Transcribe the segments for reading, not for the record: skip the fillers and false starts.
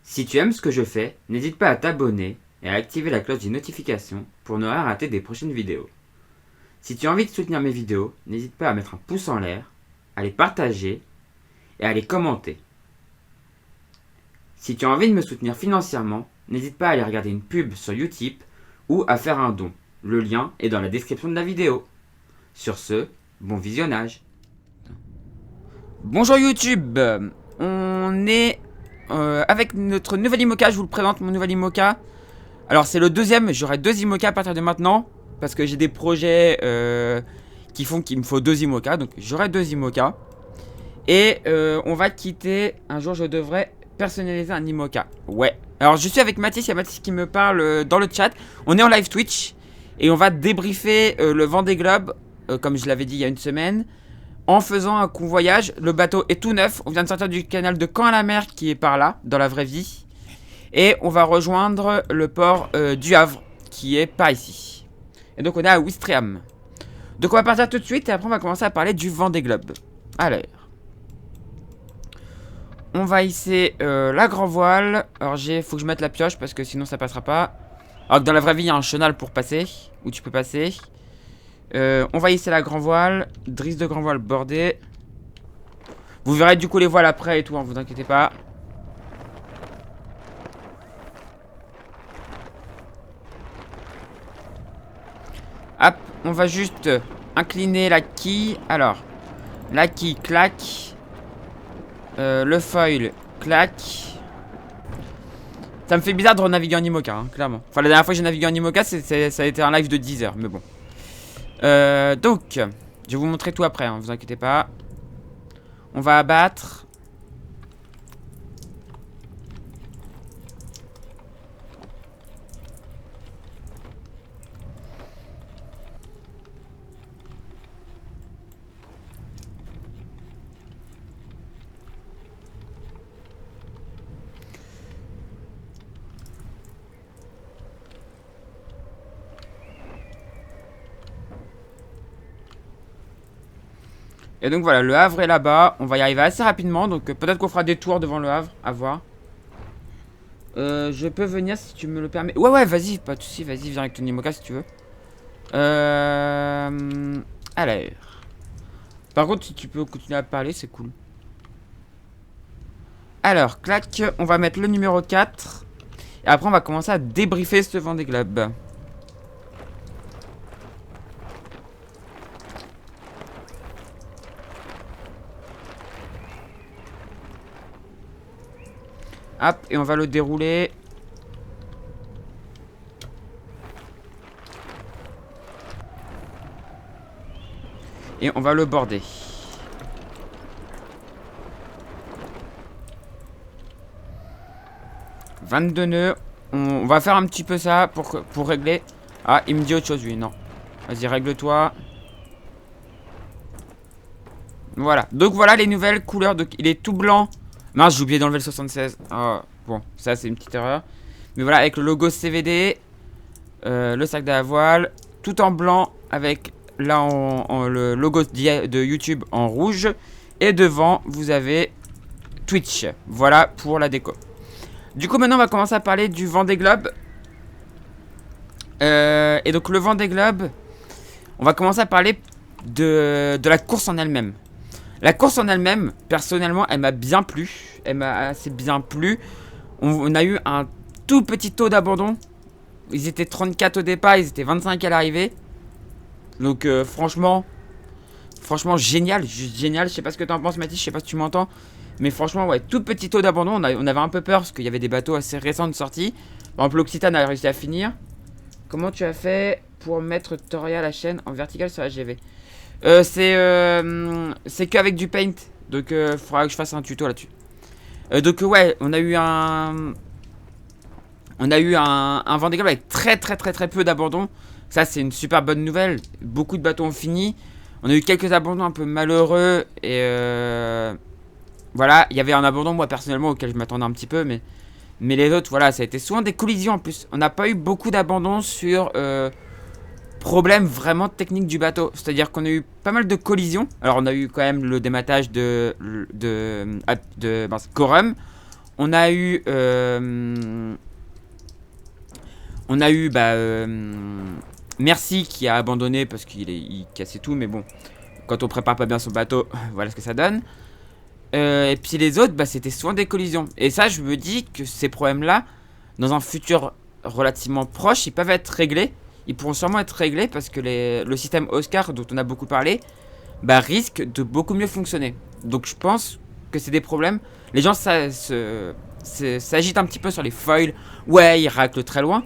Si tu aimes ce que je fais, n'hésite pas à t'abonner et à activer la cloche des notifications pour ne rien rater des prochaines vidéos. Si tu as envie de soutenir mes vidéos, n'hésite pas à mettre un pouce en l'air, à les partager et à les commenter. Si tu as envie de me soutenir financièrement, n'hésite pas à aller regarder une pub sur Utip ou à faire un don. Le lien est dans la description de la vidéo. Sur ce, bon visionnage. Bonjour YouTube, on est avec notre nouvel IMOCA. Je vous le présente, mon nouvel IMOCA. Alors c'est le deuxième, j'aurai 2 IMOCA à partir de maintenant, parce que j'ai des projets qui font qu'il me faut 2 IMOCA, donc j'aurai 2 IMOCA. Et on va quitter, un jour je devrais personnaliser un IMOCA. Ouais, alors je suis avec Mathis, il y a Mathis qui me parle dans le chat. On est en live Twitch, et on va débriefer le Vendée Globe, comme je l'avais dit il y a une semaine, en faisant un convoyage. Le bateau est tout neuf, on vient de sortir du canal de Caen-à-la-Mer qui est par là, dans la vraie vie. Et on va rejoindre le port du Havre, qui est par ici. Et donc on est à Ouistreham. Donc on va partir tout de suite, et après on va commencer à parler du Vendée Globe. Alors, on va hisser la grand voile. Alors faut que je mette la pioche, parce que sinon ça passera pas. Alors que dans la vraie vie il y a un chenal pour passer, où tu peux passer. On va hisser la grand voile, drisse de grand voile bordée. Vous verrez du coup les voiles après et tout, hein, vous inquiétez pas. Hop, on va juste incliner la quille. Alors, la quille claque. Le foil claque. Ça me fait bizarre de renaviguer en IMOCA, hein, clairement. Enfin, la dernière fois que j'ai navigué en IMOCA, ça a été un live de 10 heures, mais bon. Donc, je vais vous montrer tout après, hein, vous inquiétez pas. On va abattre. Et donc voilà, le Havre est là-bas. On va y arriver assez rapidement. Donc peut-être qu'on fera des tours devant le Havre. À voir. Je peux venir si tu me le permets. Ouais, vas-y, pas de soucis. Vas-y, viens avec ton IMOCA si tu veux. Alors. Par contre, si tu peux continuer à parler, c'est cool. Alors, clac. On va mettre le numéro 4. Et après, on va commencer à débriefer ce Vendée Globe. Hop, et on va le dérouler. Et on va le border. « 22 nœuds. On va faire un petit peu ça pour régler. Ah, il me dit autre chose, lui. Non. Vas-y, règle-toi. Voilà. Donc voilà les nouvelles couleurs. Donc, il est tout blanc. Mince, j'ai oublié d'enlever le 76. Oh, bon, ça c'est une petite erreur. Mais voilà, avec le logo CVD, le sac de la voile, tout en blanc, avec là le logo de YouTube en rouge. Et devant, vous avez Twitch. Voilà pour la déco. Du coup, maintenant, on va commencer à parler du Vendée Globe. Et donc, le Vendée Globe, on va commencer à parler de la course en elle-même. La course en elle-même, personnellement, elle m'a bien plu. Elle m'a assez bien plu. On a eu un tout petit taux d'abandon. Ils étaient 34 au départ, ils étaient 25 à l'arrivée. Donc franchement, génial, juste génial. Je sais pas ce que t'en penses, Mathis, je sais pas si tu m'entends. Mais franchement, ouais, tout petit taux d'abandon. On avait un peu peur parce qu'il y avait des bateaux assez récents de sortie. Par exemple, l'Occitane a réussi à finir. Comment tu as fait pour mettre Toria la chaîne en verticale sur la GV? C'est qu'avec du paint. Donc il faudra que je fasse un tuto là-dessus. Donc ouais, on a eu un Vendée Globe avec très peu d'abandon. Ça c'est une super bonne nouvelle. Beaucoup de bateaux ont fini. On a eu quelques abandons un peu malheureux. Et voilà, il y avait un abandon moi personnellement auquel je m'attendais un petit peu. Mais les autres, voilà, ça a été souvent des collisions en plus. On n'a pas eu beaucoup d'abandon sur problème vraiment technique du bateau. C'est-à-dire qu'on a eu pas mal de collisions. Alors on a eu quand même le dématage de Corum. On a eu... Merci qui a abandonné parce il cassait tout, mais bon, quand on prépare pas bien son bateau, voilà ce que ça donne. Et puis les autres, bah, c'était souvent des collisions. Et ça, je me dis que ces problèmes-là, dans un futur relativement proche, ils peuvent être réglés. Ils pourront sûrement être réglés parce que le système Oscar, dont on a beaucoup parlé, bah, risque de beaucoup mieux fonctionner. Donc je pense que c'est des problèmes. Les gens s'agitent un petit peu sur les foils. Ouais, ils raclent très loin.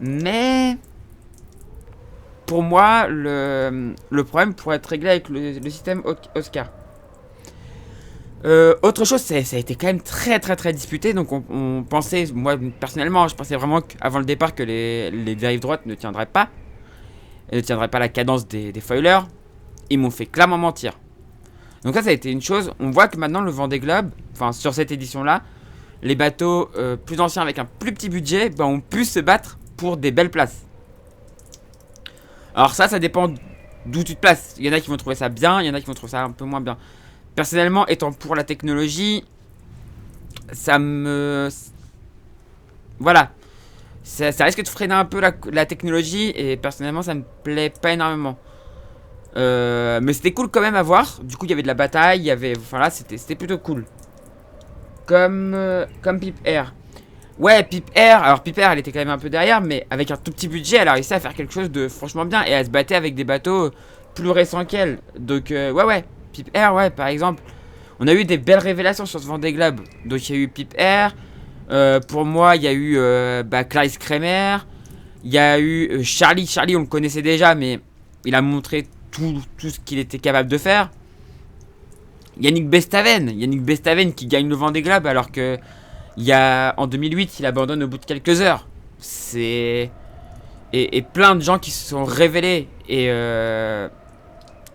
Mais... pour moi, le problème pourrait être réglé avec le système Oscar. Autre chose, ça a été quand même très disputé. Donc on pensait, moi personnellement, je pensais vraiment qu'avant le départ que les dérives droites ne tiendraient pas. Ne tiendraient pas la cadence des foilers. Ils m'ont fait clairement mentir. Donc ça a été une chose. On voit que maintenant le Vendée Globe, enfin sur cette édition là, les bateaux plus anciens avec un plus petit budget, bah, ont pu se battre pour des belles places. Alors ça dépend d'où tu te places. Il y en a qui vont trouver ça bien, il y en a qui vont trouver ça un peu moins bien. Personnellement, étant pour la technologie, ça me... voilà. Ça risque de freiner un peu la technologie et personnellement, ça me plaît pas énormément. Mais c'était cool quand même à voir. Du coup, il y avait de la bataille, il y avait... voilà, c'était plutôt cool. Comme Pip Air. Ouais, Pip Air, alors Pip Air elle était quand même un peu derrière, mais avec un tout petit budget, elle a réussi à faire quelque chose de franchement bien. Et elle se battait avec des bateaux plus récents qu'elle. Donc, ouais, Pip Air, ouais, par exemple. On a eu des belles révélations sur ce Vendée Globe. Donc, il y a eu Pip Air. Pour moi, il y a eu Clarisse Kremer. Il y a eu Charlie. Charlie, on le connaissait déjà, mais il a montré tout ce qu'il était capable de faire. Yannick Bestaven qui gagne le Vendée Globe alors que... en 2008, il abandonne au bout de quelques heures. Et plein de gens qui se sont révélés.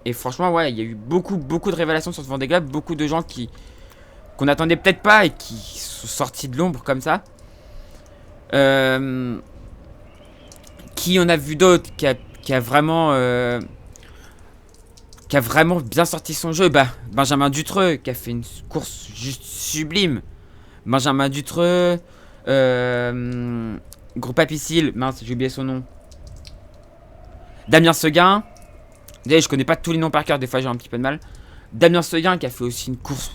Et franchement, ouais, il y a eu beaucoup de révélations sur ce Vendée Globe. Beaucoup de gens qu'on n'attendait peut-être pas et qui sont sortis de l'ombre comme ça. Qui on a vu d'autres qui a vraiment bien sorti son jeu. Bah, Benjamin Dutreux qui a fait une course juste sublime. Benjamin Dutreux, Gros Papicile, mince, j'ai oublié son nom. Damien Seguin. D'ailleurs, je connais pas tous les noms par cœur, des fois j'ai un petit peu de mal. Damien Seguin qui a fait aussi une course.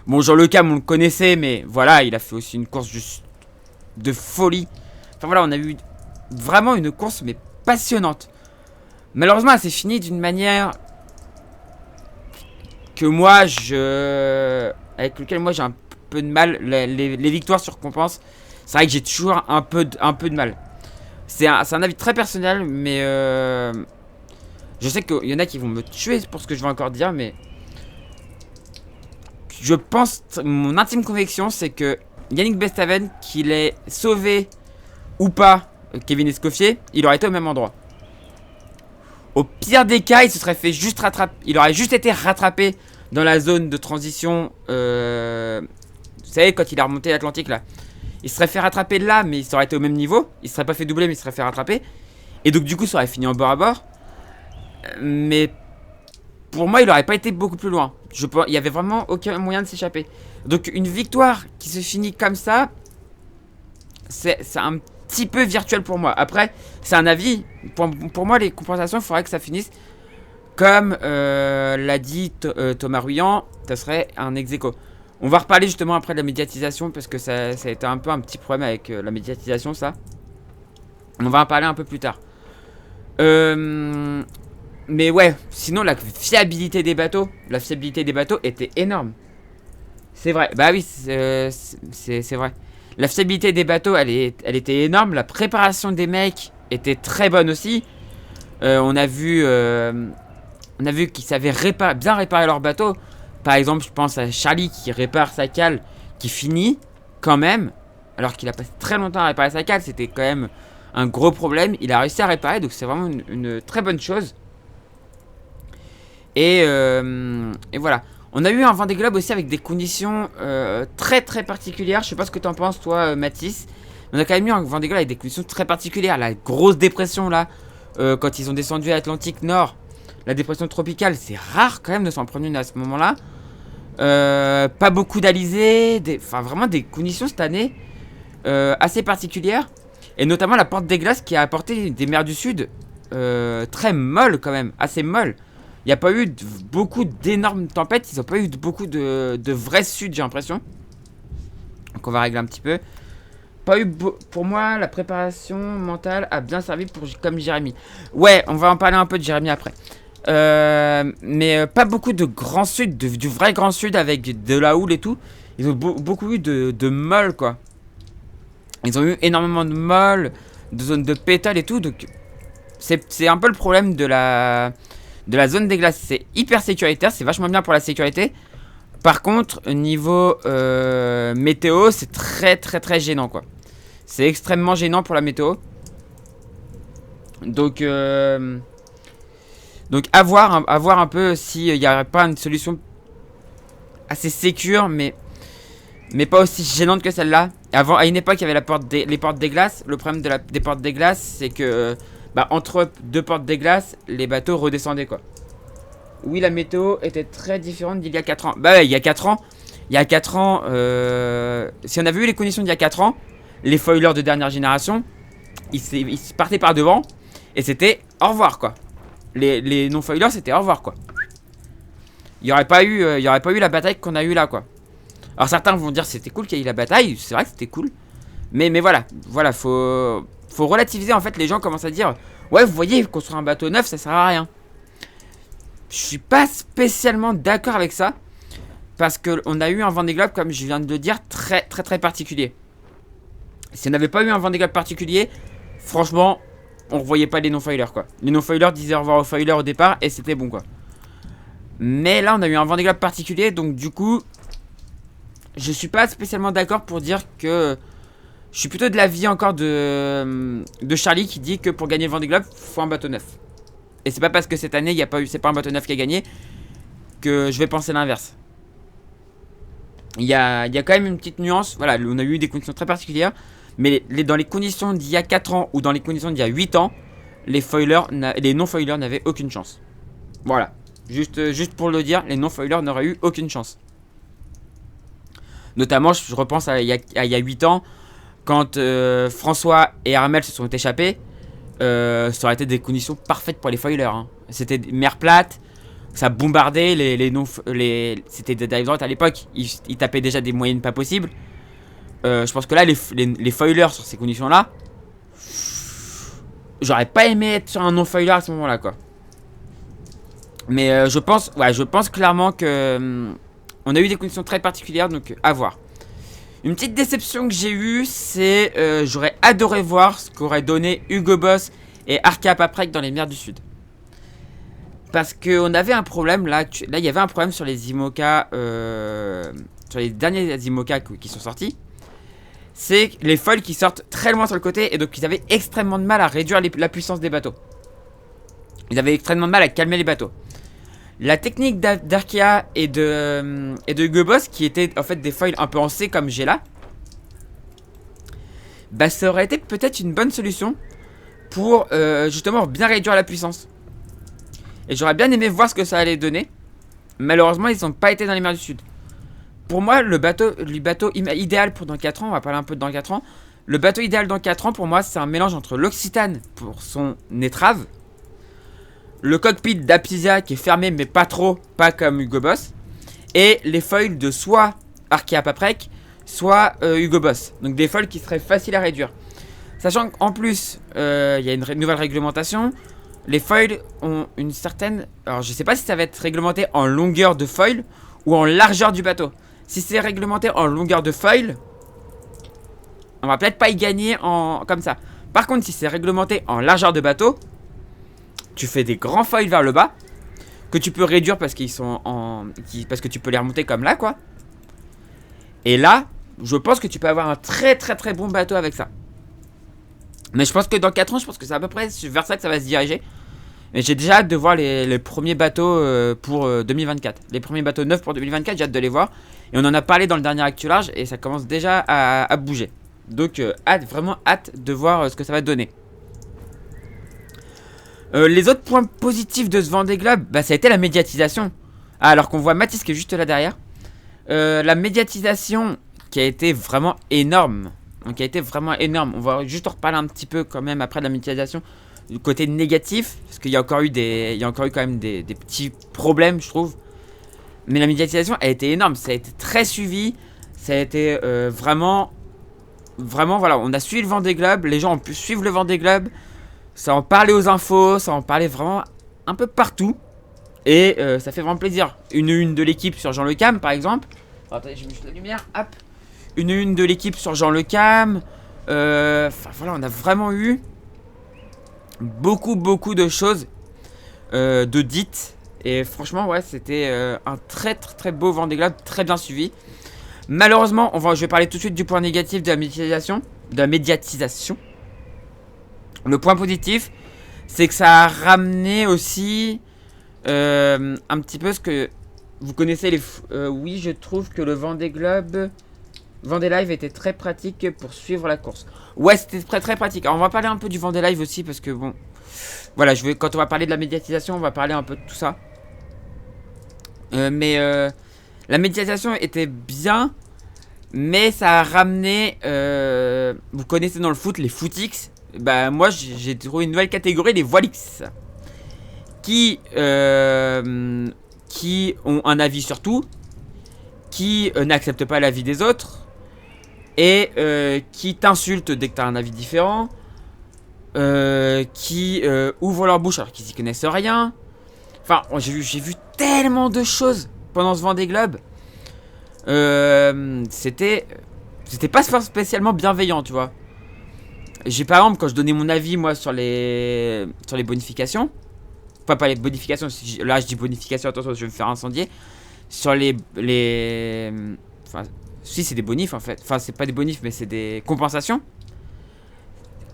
Bon, Jean Le Cam, on le connaissait, mais voilà, il a fait aussi une course juste de folie. Enfin voilà, on a eu vraiment une course, mais passionnante. Malheureusement, elle s'est finie d'une manière que moi, avec lequel moi j'ai un peu de mal. Les victoires surcompensent. C'est vrai que j'ai toujours un peu de mal. C'est un avis très personnel, mais je sais qu'il y en a qui vont me tuer pour ce que je vais encore dire, mais je pense, mon intime conviction, c'est que Yannick Bestaven, qu'il ait sauvé ou pas Kevin Escoffier, il aurait été au même endroit. Au pire des cas, il se serait fait juste rattraper. Il aurait juste été rattrapé dans la zone de transition. Vous savez, quand il a remonté l'Atlantique là. Il se serait fait rattraper là, mais il aurait été au même niveau. Il se serait pas fait doubler, mais il se serait fait rattraper. Et donc, du coup, ça aurait fini en bord à bord. Mais pour moi, il aurait pas été beaucoup plus loin. Il y avait vraiment aucun moyen de s'échapper. Donc, une victoire qui se finit comme ça, c'est un petit peu virtuel pour moi. Après, c'est un avis. Pour moi, les compensations, il faudrait que ça finisse comme l'a dit Thomas Ruyant, ça serait un ex-aequo. On va reparler justement après de la médiatisation parce que ça a été un peu un petit problème avec la médiatisation, ça. On va en parler un peu plus tard. Mais ouais, sinon la fiabilité des bateaux était énorme. C'est vrai, bah oui, c'est vrai. La fiabilité des bateaux, elle était énorme. La préparation des mecs était très bonne aussi. On a vu qu'ils savaient bien réparer leur bateau. Par exemple, je pense à Charlie qui répare sa cale, qui finit quand même, alors qu'il a passé très longtemps à réparer sa cale. C'était quand même un gros problème. Il a réussi à réparer, donc c'est vraiment une très bonne chose. Et voilà. On a eu un Vendée Globe aussi avec des conditions très particulières. Je sais pas ce que t'en penses toi, Mathis. On a quand même eu un Vendée Globe avec des conditions très particulières. La grosse dépression là, quand ils ont descendu à l'Atlantique Nord, la dépression tropicale, c'est rare quand même de s'en prendre une à ce moment-là. Pas beaucoup d'alizés. Enfin, vraiment des conditions cette année assez particulières. Et notamment la porte des glaces qui a apporté des mers du sud très molles quand même. Assez molles. Il n'y a pas eu beaucoup d'énormes tempêtes. Ils n'ont pas eu beaucoup de vrais suds, j'ai l'impression. Donc on va régler un petit peu. Pas eu pour moi, la préparation mentale a bien servi pour comme Jérémy. Ouais, on va en parler un peu de Jérémy après. Mais pas beaucoup de grand sud, du vrai grand sud avec de la houle et tout. Ils ont beaucoup eu de molles, quoi. Ils ont eu énormément de molles, de zones de pétales et tout. Donc c'est un peu le problème de la zone des glaces. C'est hyper sécuritaire, c'est vachement bien pour la sécurité. Par contre, niveau météo, c'est très gênant, quoi. C'est extrêmement gênant pour la météo. Donc à voir un peu s'il n'y aurait pas une solution assez sécure, mais pas aussi gênante que celle-là. Avant, à une époque, il y avait les portes des glaces. Le problème des portes des glaces, c'est que entre deux portes des glaces, les bateaux redescendaient, quoi. Oui, la météo était très différente d'il y a 4 ans. Bah ouais, il y a 4 ans, si on avait eu les conditions d'il y a 4 ans, les foilers de dernière génération, ils partaient par devant et c'était au revoir, quoi. Les non-foilers, c'était au revoir, quoi. Il n'y aurait pas eu la bataille qu'on a eu là, quoi. Alors certains vont dire c'était cool qu'il y ait eu la bataille, c'est vrai que c'était cool. Mais voilà, faut relativiser en fait. Les gens commencent à dire ouais, vous voyez, construire un bateau neuf, ça sert à rien. Je suis pas spécialement d'accord avec ça. Parce qu'on a eu un Vendée Globe, comme je viens de le dire, très particulier. Si on n'avait pas eu un Vendée Globe particulier, franchement, on ne revoyait pas les non-foilers, quoi. Les non-foilers disaient au revoir aux foilers au départ et c'était bon, quoi. Mais là, on a eu un Vendée Globe particulier, donc du coup, je suis pas spécialement d'accord pour dire que... Je suis plutôt de l'avis encore de Charlie qui dit que pour gagner le Vendée Globe, faut un bateau neuf. Et c'est pas parce que cette année, c'est pas un bateau neuf qui a gagné que je vais penser l'inverse. Il y a quand même une petite nuance. Voilà, on a eu des conditions très particulières. Mais dans les conditions d'il y a 4 ans ou dans les conditions d'il y a 8 ans, les non-foilers n'avaient aucune chance. Voilà. Juste pour le dire, les non-foilers n'auraient eu aucune chance. Notamment, je repense à il y a 8 ans, quand François et Armel se sont échappés. Ça aurait été des conditions parfaites pour les foilers, hein. C'était mer plate. Ça bombardait c'était des dive droite à l'époque. Ils tapaient déjà des moyennes pas possibles. Je pense que là, les foilers sur ces conditions-là, j'aurais pas aimé être sur un non-foiler à ce moment-là, quoi. Mais je pense clairement que on a eu des conditions très particulières, donc à voir. Une petite déception que j'ai eue, c'est j'aurais adoré voir ce qu'aurait donné Hugo Boss et Arkea Paprec dans les mers du Sud. Parce qu'on avait un problème là, il y avait un problème sur les IMOCA, sur les derniers IMOCA qui sont sortis. C'est les foils qui sortent très loin sur le côté et donc ils avaient extrêmement de mal à réduire la puissance des bateaux. Ils avaient extrêmement de mal à calmer les bateaux. La technique d'Arkea et de Hugo Boss, qui étaient en fait des foils un peu en C comme j'ai là, ça aurait été peut-être une bonne solution pour justement bien réduire la puissance. Et j'aurais bien aimé voir ce que ça allait donner. Malheureusement, ils n'ont pas été dans les mers du Sud. Pour moi, le bateau idéal pour dans 4 ans, on va parler un peu de dans 4 ans. Le bateau idéal dans 4 ans, pour moi, c'est un mélange entre l'Occitane pour son étrave, le cockpit d'Apizia qui est fermé, mais pas trop, pas comme Hugo Boss, et les foils de soit Arkea Paprec, soit Hugo Boss. Donc des foils qui seraient faciles à réduire. Sachant qu'en plus, il y a une nouvelle réglementation. Les foils ont une certaine... Alors je sais pas si ça va être réglementé en longueur de foil ou en largeur du bateau. Si c'est réglementé en longueur de foil, on va peut-être pas y gagner comme ça. Par contre, si c'est réglementé en largeur de bateau, tu fais des grands foils vers le bas que tu peux réduire parce qu'ils sont parce que tu peux les remonter comme là, quoi. Et là, je pense que tu peux avoir un très bon bateau avec ça. Mais je pense que dans 4 ans, je pense que c'est à peu près vers ça que ça va se diriger. Mais j'ai déjà hâte de voir les premiers bateaux pour 2024. Les premiers bateaux neufs pour 2024, j'ai hâte de les voir. Et on en a parlé dans le dernier Actu Large et ça commence déjà à bouger. Donc vraiment hâte de voir ce que ça va donner. Les autres points positifs de ce Vendée Globe, ça a été la médiatisation. Alors qu'on voit Mathis qui est juste là derrière. La médiatisation qui a été vraiment énorme. Donc, qui a été vraiment énorme. On va juste en reparler un petit peu quand même après de la médiatisation. Du côté négatif, parce qu'il y a encore eu il y a encore eu quand même des petits problèmes, je trouve. Mais la médiatisation a été énorme. Ça a été très suivi. Ça a été vraiment, voilà. On a suivi le Vendée Globe. Les gens ont pu suivre le Vendée Globe. Ça en parlait aux infos. Ça en parlait vraiment un peu partout. Et ça fait vraiment plaisir. Une de l'équipe sur Jean Le Cam, par exemple. Oh, attendez, je mets juste la lumière. Hop. Une de l'équipe sur Jean Le Cam. Enfin, voilà, on a vraiment eu beaucoup de choses de dites. Et franchement, ouais, c'était un très beau Vendée Globe, très bien suivi. Malheureusement, je vais parler tout de suite du point négatif de la médiatisation. Le point positif, c'est que ça a ramené aussi un petit peu ce que vous connaissez oui, je trouve que le Vendée Globe, Vendée Live était très pratique pour suivre la course. Ouais, c'était très pratique. Alors, on va parler un peu du Vendée Live aussi parce que bon, voilà, quand on va parler de la médiatisation, on va parler un peu de tout ça. Mais la médiatisation était bien, mais ça a ramené, vous connaissez dans le foot les footix. Bah moi j'ai trouvé une nouvelle catégorie, les voilix, qui ont un avis sur tout, qui n'acceptent pas l'avis des autres, et qui t'insultent dès que tu as un avis différent, qui ouvrent leur bouche alors qu'ils y connaissent rien. Enfin, j'ai vu tellement de choses pendant ce Vendée Globe. C'était pas spécialement bienveillant, tu vois. J'ai par exemple, quand je donnais mon avis, moi, sur les bonifications. Enfin, pas les bonifications, là je dis bonification, attention, je vais me faire incendier. Sur enfin, si, c'est des bonifs en fait. Enfin, c'est pas des bonifs, mais c'est des compensations.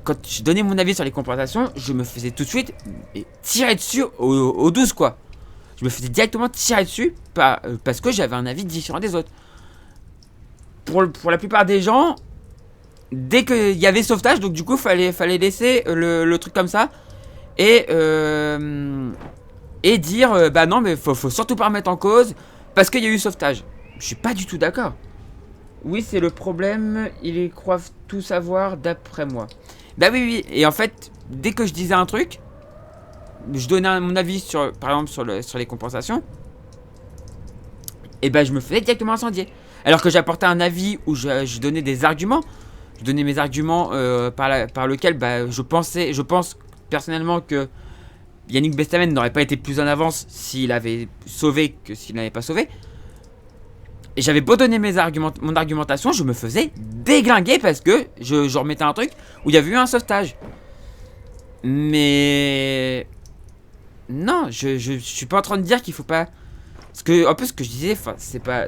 Quand je donnais mon avis sur les compensations, je me faisais tout de suite tirer dessus au 12, quoi. Je me faisais directement tirer dessus parce que j'avais un avis différent des autres. Pour la plupart des gens, dès qu'il y avait sauvetage, donc du coup, fallait laisser le truc comme ça. Et dire, bah non, mais faut surtout pas remettre en cause parce qu'il y a eu sauvetage. Je suis pas du tout d'accord. Oui, c'est le problème, ils croient tout savoir d'après moi. Bah oui, et en fait, dès que je disais un truc, je donnais mon avis par exemple sur les compensations, et bah je me faisais directement incendier. Alors que j'apportais un avis où je donnais des arguments, je donnais mes arguments par lequel bah, je pense personnellement que Yannick Bestamen n'aurait pas été plus en avance s'il avait sauvé que s'il n'avait pas sauvé. Et j'avais beau donner mon argumentation, je me faisais déglinguer parce que je remettais un truc où il y avait eu un sauvetage. Mais non, je suis pas en train de dire qu'il faut pas. Parce que en plus ce que je disais, c'est pas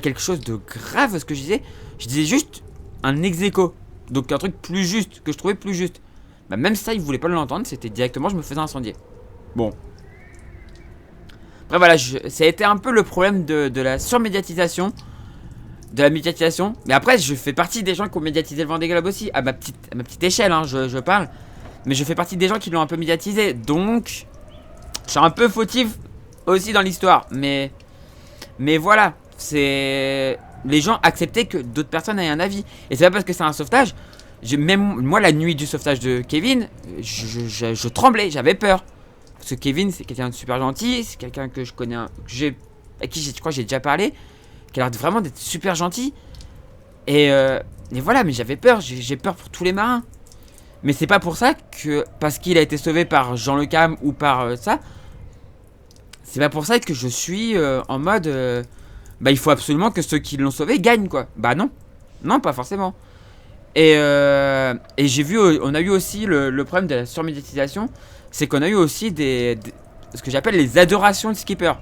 quelque chose de grave ce que je disais. Je disais juste un ex-aequo. Donc un truc plus juste, que je trouvais plus juste. Bah même ça, ils voulaient pas l'entendre, c'était directement je me faisais incendier. Bon. Après voilà, ça a été un peu le problème de la surmédiatisation. De la médiatisation. Mais après, je fais partie des gens qui ont médiatisé le Vendée Globe aussi. À ma petite échelle, hein, je parle. Mais je fais partie des gens qui l'ont un peu médiatisé. Donc, je suis un peu fautif aussi dans l'histoire. Mais voilà, c'est... Les gens acceptaient que d'autres personnes aient un avis. Et c'est pas parce que c'est un sauvetage. Même moi, la nuit du sauvetage de Kevin, je tremblais, j'avais peur. Parce que Kevin, c'est quelqu'un de super gentil. C'est quelqu'un que je connais, à qui je crois que j'ai déjà parlé. Qui a l'air vraiment d'être super gentil. Et voilà, mais j'avais peur. J'ai peur pour tous les marins. Mais c'est pas pour ça que... Parce qu'il a été sauvé par Jean Le Cam ou par ça. C'est pas pour ça que je suis en mode... bah il faut absolument que ceux qui l'ont sauvé gagnent, quoi. Bah non. Non, pas forcément. Et j'ai vu... On a eu aussi le problème de la surmédiatisation. C'est qu'on a eu aussi ce que j'appelle les adorations de skipper.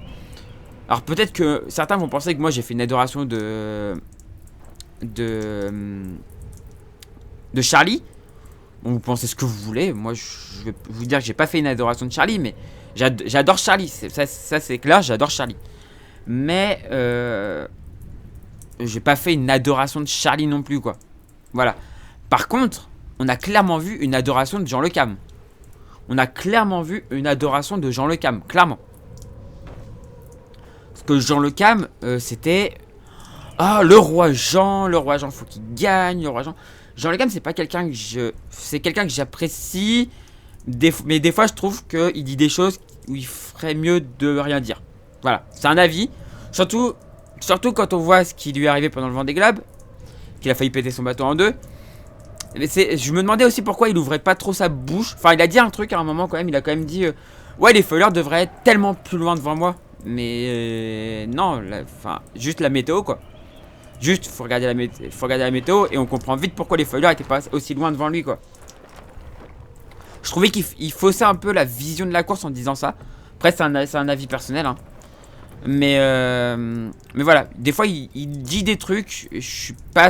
Alors peut-être que certains vont penser que moi j'ai fait une adoration de Charlie. Bon, vous pensez ce que vous voulez. Moi je vais vous dire que j'ai pas fait une adoration de Charlie, mais j'adore Charlie. Ça c'est clair, j'adore Charlie. Mais j'ai pas fait une adoration de Charlie non plus, quoi. Voilà. Par contre, on a clairement vu une adoration de Jean Le Cam. que Jean Le Cam, c'était... Ah, le roi Jean, faut qu'il gagne, le roi Jean. Jean Le Cam, c'est pas quelqu'un que c'est quelqu'un que j'apprécie, mais des fois, je trouve qu'il dit des choses où il ferait mieux de rien dire. Voilà, c'est un avis. Surtout quand on voit ce qui lui est arrivé pendant le Vendée Globe, qu'il a failli péter son bateau en deux. Mais je me demandais aussi pourquoi il ouvrait pas trop sa bouche. Enfin, il a dit un truc à un moment quand même. Il a quand même dit ouais, les foilers devraient être tellement plus loin devant moi. Mais non, enfin, juste la météo quoi. Juste, faut regarder la météo et on comprend vite pourquoi les foilers étaient pas aussi loin devant lui quoi. Je trouvais qu'il faussait un peu la vision de la course en disant ça. Après, c'est un avis personnel, hein. Mais voilà, des fois il dit des trucs, je suis pas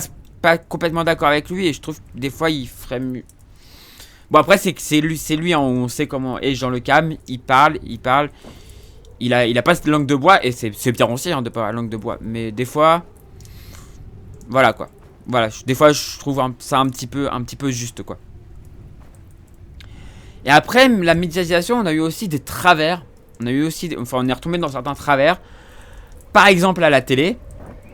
complètement d'accord avec lui et je trouve que des fois il ferait mieux. Bon après c'est lui hein, on sait comment est Jean Le Cam, il parle, il a pas cette langue de bois et c'est bien aussi hein, de pas avoir la langue de bois, mais des fois voilà quoi. Voilà, des fois je trouve ça un petit peu juste quoi. Et après la médiatisation, on a eu aussi des travers, on est retombé dans certains travers. Par exemple à la télé,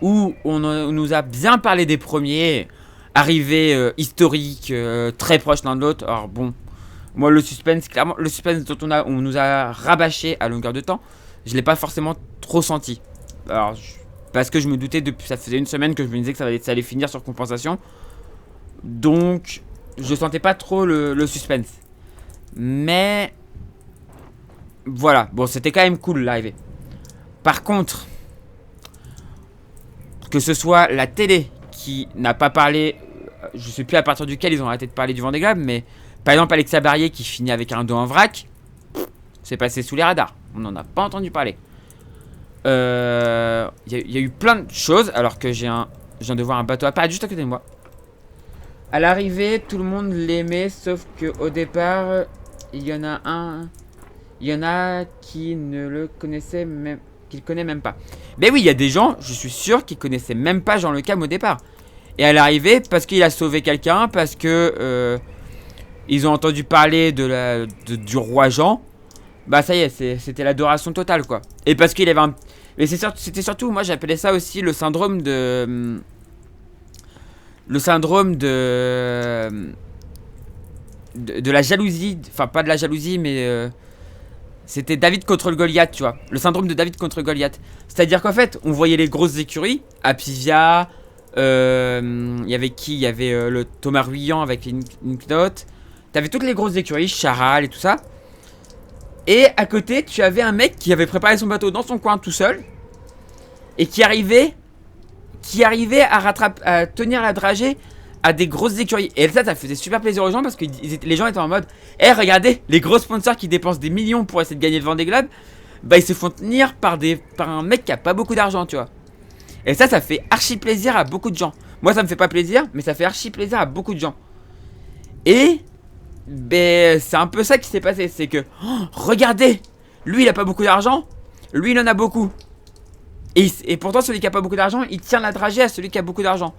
où on nous a bien parlé des premiers, arrivés historiques, très proches l'un de l'autre. Alors bon, moi le suspense, clairement, le suspense dont on nous a rabâché à longueur de temps, je l'ai pas forcément trop senti. Alors, parce que je me doutais, ça faisait une semaine que je me disais que ça allait finir sur compensation. Donc, je sentais pas trop le suspense. Mais, voilà, bon c'était quand même cool l'arrivée. Par contre... Que ce soit la télé qui n'a pas parlé, je sais plus à partir duquel ils ont arrêté de parler du Vendée Globe, mais par exemple Alexa Barrier qui finit avec un dos en vrac, c'est passé sous les radars, on n'en a pas entendu parler. Il y a eu plein de choses, alors que je viens de voir un bateau apparaître juste à côté de moi. À l'arrivée, tout le monde l'aimait, sauf qu'au départ, il y en a qui ne le connaissaient même qu'il connaît même pas. Mais oui, il y a des gens, je suis sûr, qui connaissaient même pas Jean Le Cam au départ. Et à l'arrivée, parce qu'il a sauvé quelqu'un, parce que ils ont entendu parler du roi Jean, bah ça y est, c'était l'adoration totale quoi. Et parce qu'il avait mais c'était surtout, moi j'appelais ça aussi le syndrome de... de la jalousie, enfin pas de la jalousie, mais... C'était David contre le Goliath, tu vois. Le syndrome de David contre Goliath. C'est-à-dire qu'en fait, on voyait les grosses écuries. Apivia. Il y avait qui? Il y avait le Thomas Ruyant avec une Knot. T'avais toutes les grosses écuries, Charal et tout ça. Et à côté, tu avais un mec qui avait préparé son bateau dans son coin tout seul. Et qui arrivait à tenir la dragée à des grosses écuries. Et ça faisait super plaisir aux gens parce que les gens étaient en mode regardez, les gros sponsors qui dépensent des millions pour essayer de gagner le Vendée Globe, bah ils se font tenir par un mec qui a pas beaucoup d'argent, tu vois. Et ça fait archi plaisir à beaucoup de gens. Moi ça me fait pas plaisir, mais ça fait archi plaisir à beaucoup de gens. Et ben c'est un peu ça qui s'est passé, c'est que regardez, lui il a pas beaucoup d'argent, lui il en a beaucoup. Et pourtant celui qui a pas beaucoup d'argent, il tient la dragée à celui qui a beaucoup d'argent.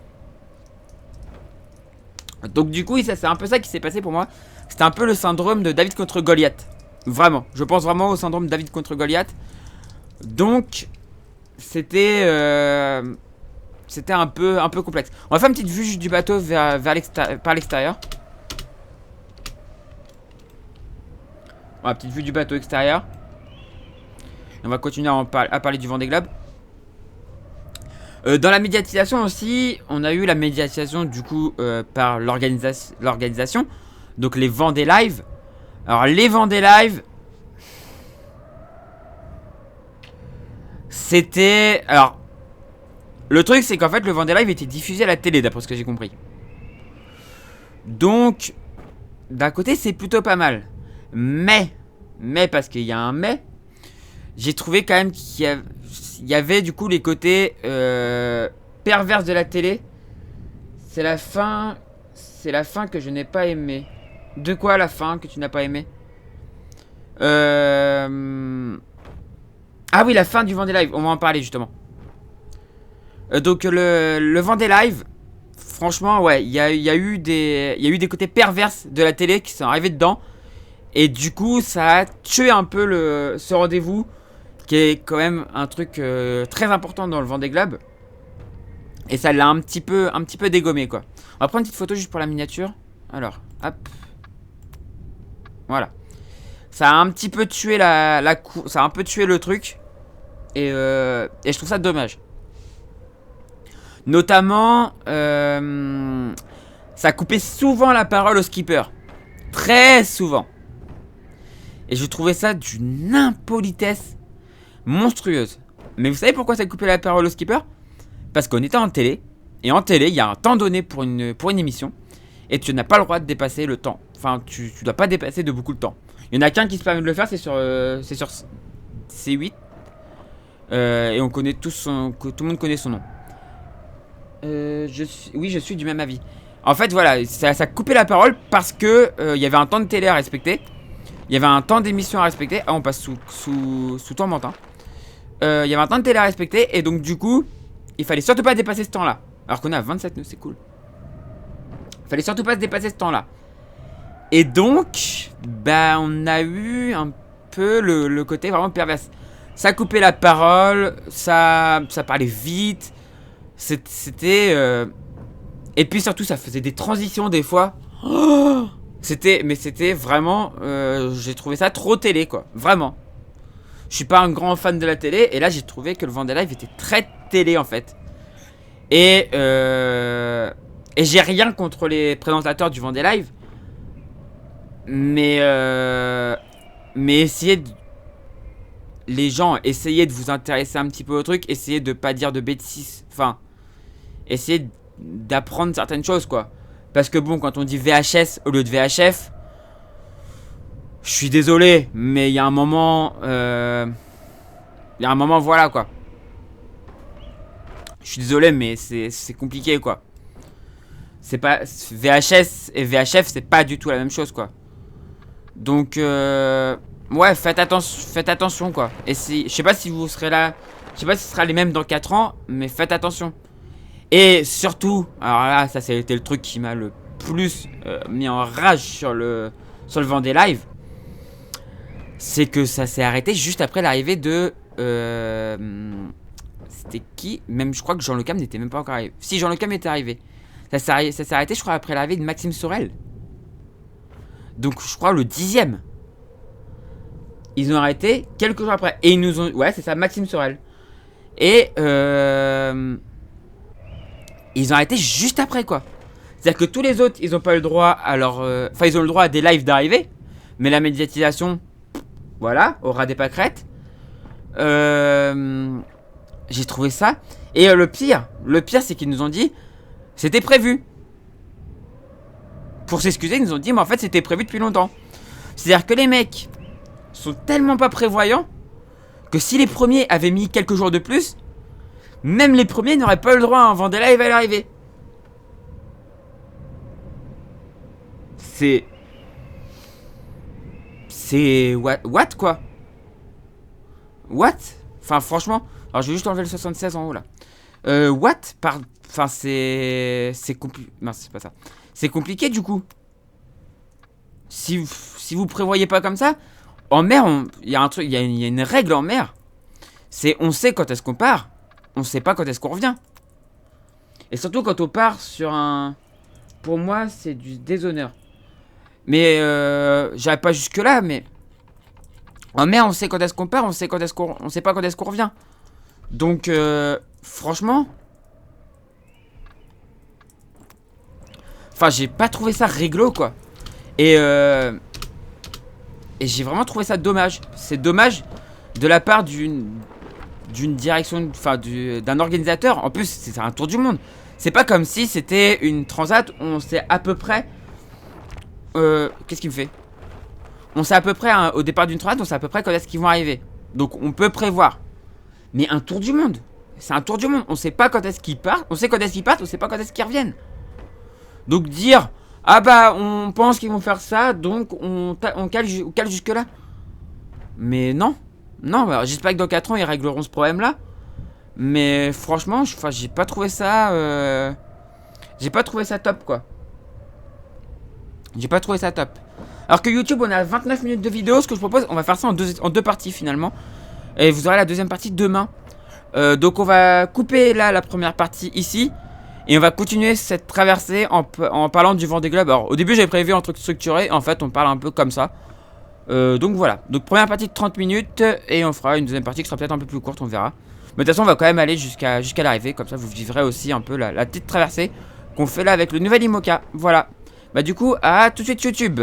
Donc du coup, c'est un peu ça qui s'est passé pour moi. C'était un peu le syndrome de David contre Goliath. Vraiment, je pense vraiment au syndrome de David contre Goliath. Donc, c'était un peu complexe. On va faire une petite vue du bateau par l'extérieur. Voilà, petite vue du bateau extérieur. Et on va continuer à parler du Vendée Globe. Dans la médiatisation aussi, on a eu la médiatisation du coup par l'organisation. Donc les Vendée Live. Alors les Vendée Live, c'était... Alors, le truc c'est qu'en fait le Vendée Live était diffusé à la télé d'après ce que j'ai compris. Donc, d'un côté c'est plutôt pas mal. Mais parce qu'il y a un mais, j'ai trouvé quand même qu'il y avait du coup les côtés perverses de la télé. C'est la fin que je n'ai pas aimé. De quoi la fin que tu n'as pas aimé? Ah oui, la fin du Vendée Live, on va en parler justement. Donc le Vendée Live, franchement ouais, il y a eu des côtés perverses de la télé qui sont arrivés dedans. Et du coup ça a tué un peu ce rendez-vous qui est quand même un truc très important dans le Vendée Globe. Et ça l'a un petit peu dégommé, quoi. On va prendre une petite photo juste pour la miniature. Alors, hop. Voilà. Ça a un petit peu tué ça a un peu tué le truc. Et je trouve ça dommage. Notamment, ça coupait souvent la parole au skipper. Très souvent. Et je trouvais ça d'une impolitesse monstrueuse. Mais vous savez pourquoi ça coupait la parole au skipper? Parce qu'on était en télé. Et en télé, il y a un temps donné pour une émission. Et tu n'as pas le droit de dépasser le temps. Enfin, tu dois pas dépasser de beaucoup de temps. Il y en a qu'un qui se permet de le faire, c'est sur C8. Et on connaît tous tout le monde connaît son nom. Oui, je suis du même avis. En fait, voilà, ça coupait la parole parce que il y avait un temps de télé à respecter. Il y avait un temps d'émission à respecter. Ah, on passe sous tourmente. Il y avait un temps de télé à respecter. Et donc, du coup, il fallait surtout pas dépasser ce temps-là. Alors qu'on est à 27 nœuds, c'est cool. Il fallait surtout pas se dépasser ce temps-là. Et donc, bah, on a eu un peu le côté vraiment perverse. Ça coupait la parole, ça parlait vite. C'était... Et puis surtout, ça faisait des transitions des fois. Oh, c'était vraiment... j'ai trouvé ça trop télé, quoi. Vraiment. Je suis pas un grand fan de la télé. Et là, j'ai trouvé que le Vendée Live était très télé, en fait. Et j'ai rien contre les présentateurs du Vendée Live. Mais les gens, essayez de vous intéresser un petit peu au truc. Essayez de pas dire de bêtises. Enfin, essayez d'apprendre certaines choses, quoi. Parce que bon, quand on dit VHS au lieu de VHF, je suis désolé, mais il y a un moment... voilà, quoi. Je suis désolé, mais c'est compliqué, quoi. C'est pas... VHS et VHF, c'est pas du tout la même chose, quoi. Donc, ouais, faites attention, quoi. Et si, je sais pas si vous serez là... Je sais pas si ce sera les mêmes dans 4 ans, mais faites attention. Et surtout, alors là, ça c'était le truc qui m'a le plus mis en rage sur le Vendée Live. C'est que ça s'est arrêté juste après l'arrivée de... c'était qui? Même je crois que Jean Le Cam n'était même pas encore arrivé. Si, Jean Le Cam était arrivé. Ça s'est arrêté, je crois, après l'arrivée de Maxime Sorel. Donc je crois le 10e. Ils ont arrêté quelques jours après. Et ils nous ont... Ouais, c'est ça, Maxime Sorel. Et ils ont arrêté juste après, quoi. C'est-à-dire que tous les autres, ils ont pas le droit à leur... Enfin, ils ont le droit à des lives d'arrivée. Mais la médiatisation, voilà, aura des pâquerettes. J'ai trouvé ça. Et le pire, c'est qu'ils nous ont dit... C'était prévu. Pour s'excuser, ils nous ont dit, mais en fait, c'était prévu depuis longtemps. C'est-à-dire que les mecs sont tellement pas prévoyants que si les premiers avaient mis quelques jours de plus, même les premiers n'auraient pas eu le droit à un Vendée Live à l'arrivée. C'est what, quoi. What? Enfin, franchement. Alors, je vais juste enlever le 76 en haut, là. Enfin, c'est compliqué. Non, c'est pas ça. C'est compliqué, du coup. Si vous prévoyez pas comme ça, en mer, il y a un truc, il y a une règle en mer. C'est on sait quand est-ce qu'on part, on sait pas quand est-ce qu'on revient. Et surtout quand on part sur un... Pour moi, c'est du déshonneur. Mais j'arrive pas jusque là, mais en mer, on sait quand est-ce qu'on part, on sait pas quand est-ce qu'on revient. Donc franchement, enfin, j'ai pas trouvé ça réglo, quoi. Et j'ai vraiment trouvé ça dommage. C'est dommage de la part d'une direction, enfin d'un organisateur. En plus, c'est un tour du monde. C'est pas comme si c'était une transat. On sait à peu près. Qu'est-ce qu'il me fait? On sait à peu près, au départ d'une transat, on sait à peu près quand est-ce qu'ils vont arriver. Donc on peut prévoir. Mais un tour du monde, c'est un tour du monde. On sait pas quand est-ce qu'ils partent. On sait quand est-ce qu'ils partent, on sait pas quand est-ce qu'ils reviennent. Donc dire, ah bah on pense qu'ils vont faire ça, donc on cale jusque là. Mais non. Non, bah, j'espère que dans 4 ans ils régleront ce problème là. Mais franchement, j'ai pas trouvé ça j'ai pas trouvé ça top, quoi. J'ai pas trouvé ça top. Alors que YouTube, on a 29 minutes de vidéo. Ce que je propose, on va faire ça en deux parties finalement. Et vous aurez la deuxième partie demain. Donc on va couper là la première partie ici. Et on va continuer cette traversée en parlant du Vendée Globe. Alors au début j'avais prévu un truc structuré. En fait on parle un peu comme ça. Donc voilà. Donc première partie de 30 minutes. Et on fera une deuxième partie qui sera peut-être un peu plus courte, on verra. Mais de toute façon on va quand même aller jusqu'à l'arrivée. Comme ça vous vivrez aussi un peu la petite traversée qu'on fait là avec le nouvel Imoca. Voilà. Bah du coup à tout de suite YouTube.